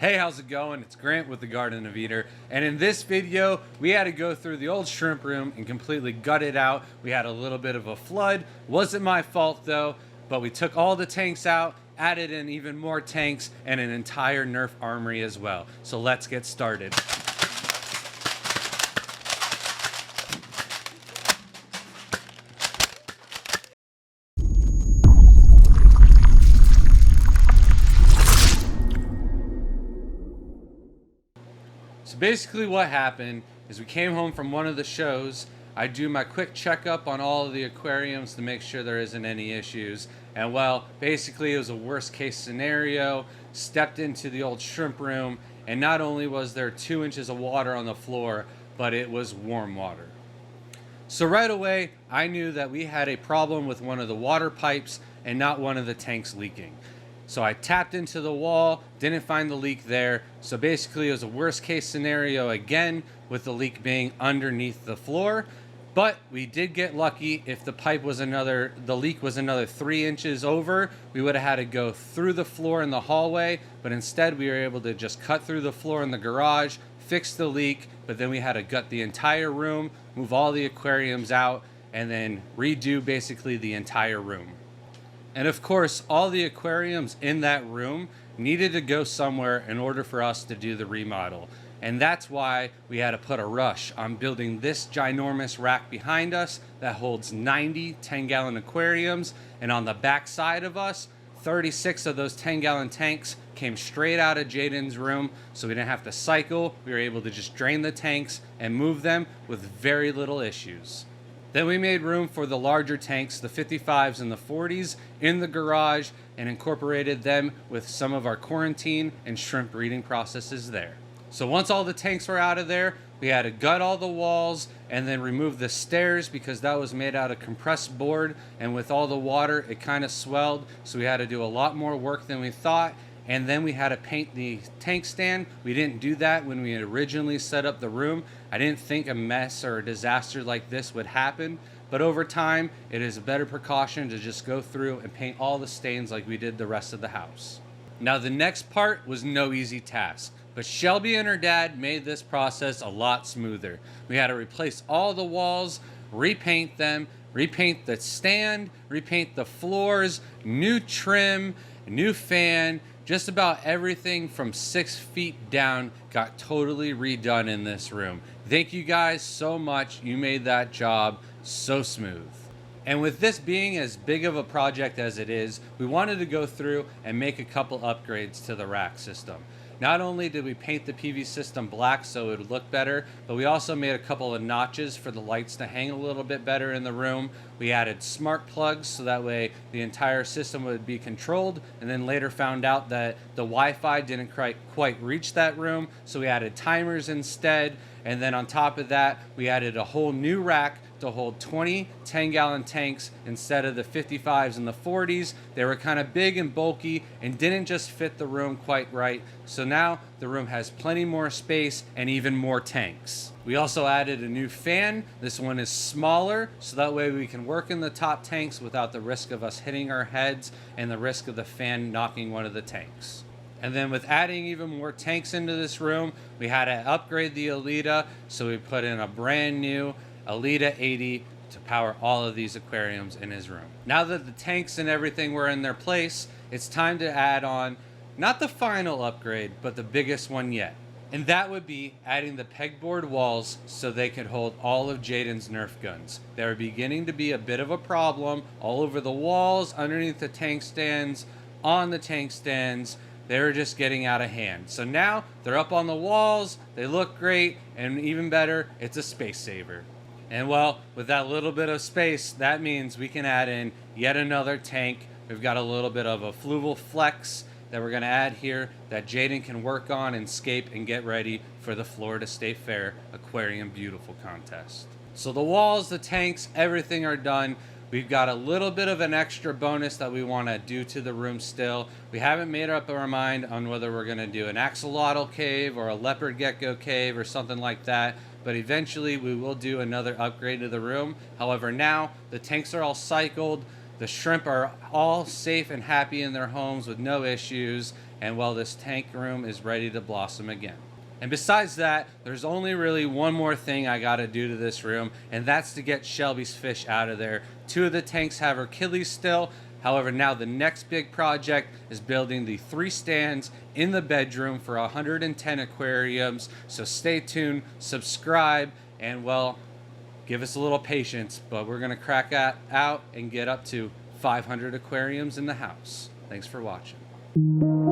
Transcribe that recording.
Hey, how's it going? It's Grant with the Garden of Eater, and in this video we had to go through the old shrimp room and completely gut it out. We had a little bit of a flood. Wasn't my fault though, but we took all the tanks out, added in even more tanks, and an entire Nerf armory as well. So let's get started. So basically what happened is we came home from one of the shows. I do my quick checkup on all of the aquariums to make sure there isn't any issues. And well, basically it was a worst case scenario. Stepped into the old shrimp room, and not only was there 2 inches of water on the floor, but it was warm water. So right away, I knew that we had a problem with one of the water pipes and not one of the tanks leaking. So I tapped into the wall, didn't find the leak there. So basically it was a worst case scenario again, with the leak being underneath the floor. But we did get lucky. If the leak was another 3 inches over, we would have had to go through the floor in the hallway. But instead we were able to just cut through the floor in the garage, fix the leak, but then we had to gut the entire room, move all the aquariums out, and then redo basically the entire room. And of course, all the aquariums in that room needed to go somewhere in order for us to do the remodel. And that's why we had to put a rush on building this ginormous rack behind us that holds 90 10-gallon aquariums. And on the back side of us, 36 of those 10-gallon tanks came straight out of Jaden's room, so we didn't have to cycle. We were able to just drain the tanks and move them with very little issues. Then we made room for the larger tanks, the 55s and the 40s, in the garage, and incorporated them with some of our quarantine and shrimp breeding processes there. So once all the tanks were out of there, we had to gut all the walls and then remove the stairs because that was made out of compressed board, and with all the water it kind of swelled, so we had to do a lot more work than we thought. And then we had to paint the tank stand. We didn't do that when we had originally set up the room. I didn't think a mess or a disaster like this would happen, but over time it is a better precaution to just go through and paint all the stains like we did the rest of the house. Now the next part was no easy task, but Shelby and her dad made this process a lot smoother. We had to replace all the walls, repaint them, repaint the stand, repaint the floors, new trim, new fan. Just about everything from 6 feet down got totally redone in this room. Thank you guys so much. You made that job so smooth. And with this being as big of a project as it is, we wanted to go through and make a couple upgrades to the rack system. Not only did we paint the PV system black so it would look better, but we also made a couple of notches for the lights to hang a little bit better in the room. We added smart plugs so that way the entire system would be controlled, and then later found out that the Wi-Fi didn't quite reach that room, so we added timers instead. And then on top of that, we added a whole new rack to hold 20 10-gallon tanks instead of the 55s and the 40s. They were kind of big and bulky and didn't just fit the room quite right. So now the room has plenty more space and even more tanks. We also added a new fan. This one is smaller, so that way we can work in the top tanks without the risk of us hitting our heads and the risk of the fan knocking one of the tanks. And then with adding even more tanks into this room, we had to upgrade the Alita, so we put in a brand new Alita 80 to power all of these aquariums in his room. Now that the tanks and everything were in their place, it's time to add on, not the final upgrade, but the biggest one yet. And that would be adding the pegboard walls so they could hold all of Jaden's Nerf guns. They were beginning to be a bit of a problem all over the walls, underneath the tank stands, on the tank stands. They were just getting out of hand. So now they're up on the walls, they look great, and even better, it's a space saver. And well, with that little bit of space, that means we can add in yet another tank. We've got a little bit of a fluval flex that we're gonna add here that Jaden can work on and scape and get ready for the Florida State Fair Aquarium Beautiful contest. So the walls, the tanks, everything are done. We've got a little bit of an extra bonus that we want to do to the room still. We haven't made up our mind on whether we're going to do an axolotl cave or a leopard gecko cave or something like that, but eventually we will do another upgrade to the room. However, now the tanks are all cycled, The shrimp are all safe and happy in their homes with no issues, and well, this tank room is ready to blossom again. And besides that, there's only really one more thing I gotta do to this room, and that's to get Shelby's fish out of there. 2 of the tanks have Achilles still. However, now the next big project is building the 3 stands in the bedroom for 110 aquariums. So stay tuned, subscribe, and well, give us a little patience, but we're gonna crack that out and get up to 500 aquariums in the house. Thanks for watching.